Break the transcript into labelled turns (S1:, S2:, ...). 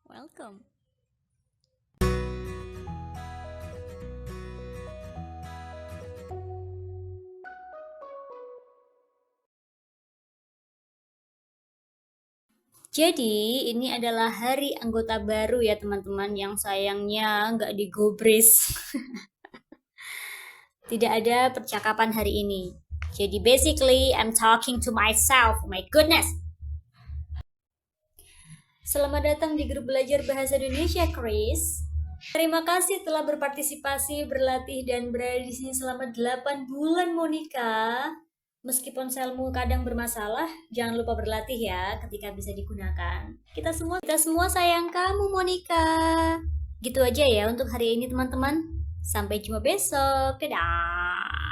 S1: Welcome. Jadi, ini adalah hari anggota baru ya teman-teman yang sayangnya nggak digubris. Tidak ada percakapan hari ini. Jadi basically, I'm talking to myself. Oh my goodness. Selamat datang di Grup Belajar Bahasa Indonesia, Chris. Terima kasih telah berpartisipasi, berlatih, dan berada di sini selama 8 bulan, Monica. Meskipun selmu kadang bermasalah, jangan lupa berlatih ya ketika bisa digunakan. Kita semua sayang kamu, Monica. Gitu aja ya untuk hari ini, teman-teman. Sampai jumpa besok. Dadah.